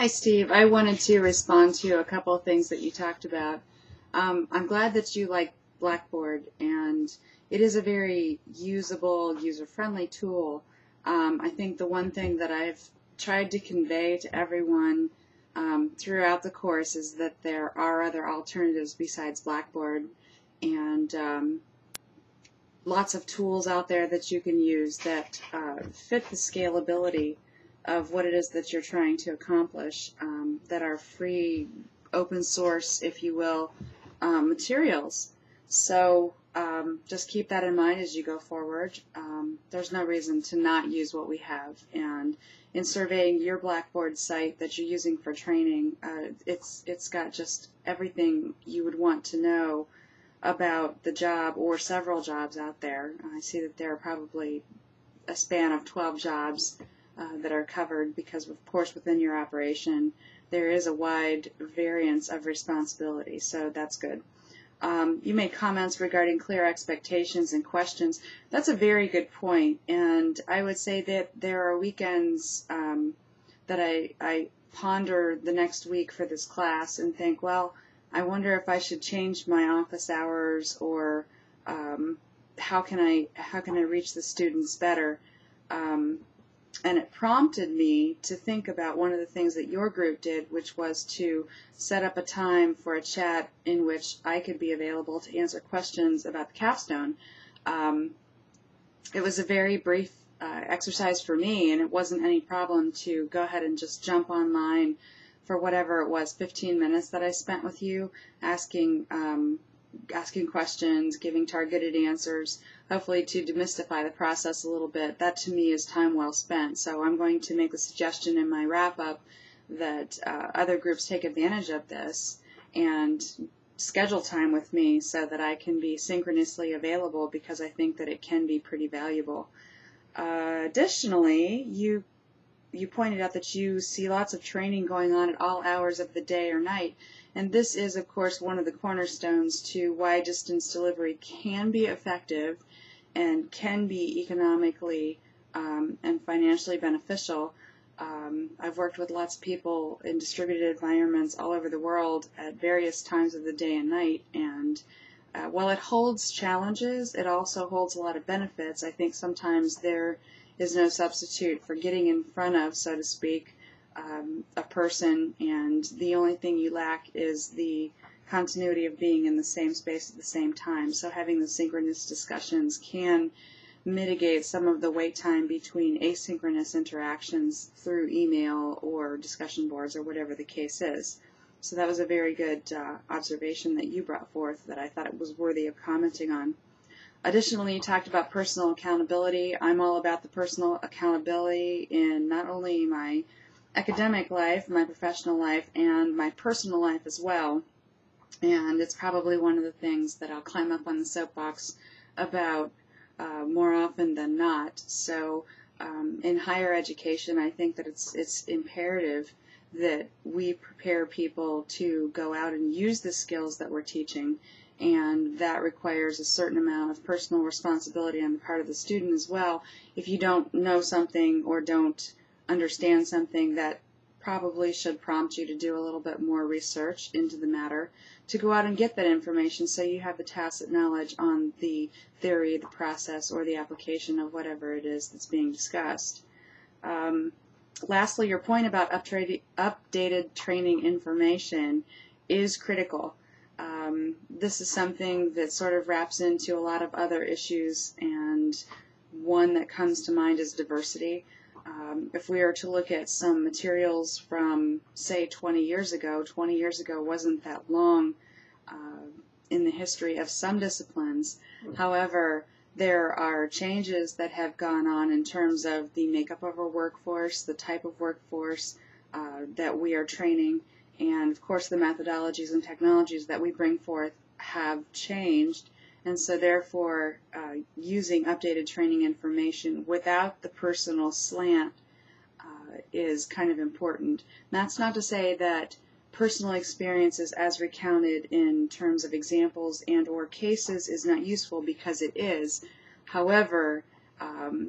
Hi, Steve. I wanted to respond to a couple of things that you talked about. I'm glad that you like Blackboard, and it is a very usable, user-friendly tool. I think the one thing that I've tried to convey to everyone throughout the course is that there are other alternatives besides Blackboard, and lots of tools out there that you can use that fit the scalability of what it is that you're trying to accomplish, that are free, open source, if you will, materials. So just keep that in mind as you go forward. There's no reason to not use what we have. And in surveying your Blackboard site that you're using for training, it's got just everything you would want to know about the job or several jobs out there. I see that there are probably a span of 12 jobs that are covered because, of course, within your operation there is a wide variance of responsibility, so that's good. You made comments regarding clear expectations and questions. That's a very good point, and I would say that there are weekends that I ponder the next week for this class and think, well, I wonder if I should change my office hours, or how can I reach the students better? And it prompted me to think about one of the things that your group did, which was to set up a time for a chat in which I could be available to answer questions about the capstone. It was a very brief exercise for me, and it wasn't any problem to go ahead and just jump online for whatever it was, 15 minutes that I spent with you, asking questions, giving targeted answers, hopefully to demystify the process a little bit. That to me is time well spent. So I'm going to make the suggestion in my wrap-up that other groups take advantage of this and schedule time with me so that I can be synchronously available, because I think that it can be pretty valuable. Additionally, you pointed out that you see lots of training going on at all hours of the day or night, and this is, of course, one of the cornerstones to why distance delivery can be effective and can be economically and financially beneficial. I've worked with lots of people in distributed environments all over the world at various times of the day and night, and while it holds challenges, it also holds a lot of benefits. I think sometimes there is no substitute for getting in front of, so to speak, a person, and the only thing you lack is the continuity of being in the same space at the same time. So having the synchronous discussions can mitigate some of the wait time between asynchronous interactions through email or discussion boards or whatever the case is. So that was a very good observation that you brought forth that I thought it was worthy of commenting on. Additionally, you talked about personal accountability. I'm all about the personal accountability in not only my academic life, my professional life, and my personal life as well. And it's probably one of the things that I'll climb up on the soapbox about more often than not. So in higher education, I think that it's imperative that we prepare people to go out and use the skills that we're teaching, and that requires a certain amount of personal responsibility on the part of the student as well. If you don't know something or don't understand something, that probably should prompt you to do a little bit more research into the matter, to go out and get that information so you have the tacit knowledge on the theory, the process, or the application of whatever it is that's being discussed. Lastly, your point about updated training information is critical. This is something that sort of wraps into a lot of other issues, and one that comes to mind is diversity. If we are to look at some materials from, say, 20 years ago wasn't that long in the history of some disciplines. However, there are changes that have gone on in terms of the makeup of our workforce, the type of workforce that we are training, and of course the methodologies and technologies that we bring forth have changed. And so therefore, using updated training information without the personal slant is kind of important. That's not to say that personal experiences as recounted in terms of examples and or cases is not useful, because it is. However,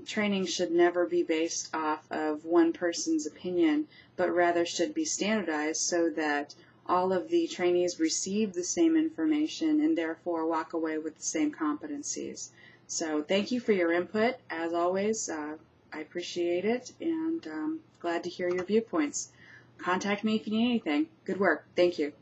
training should never be based off of one person's opinion, but rather should be standardized so that all of the trainees receive the same information and therefore walk away with the same competencies. So thank you for your input. As always, I appreciate it, and glad to hear your viewpoints. Contact me if you need anything. Good work. Thank you.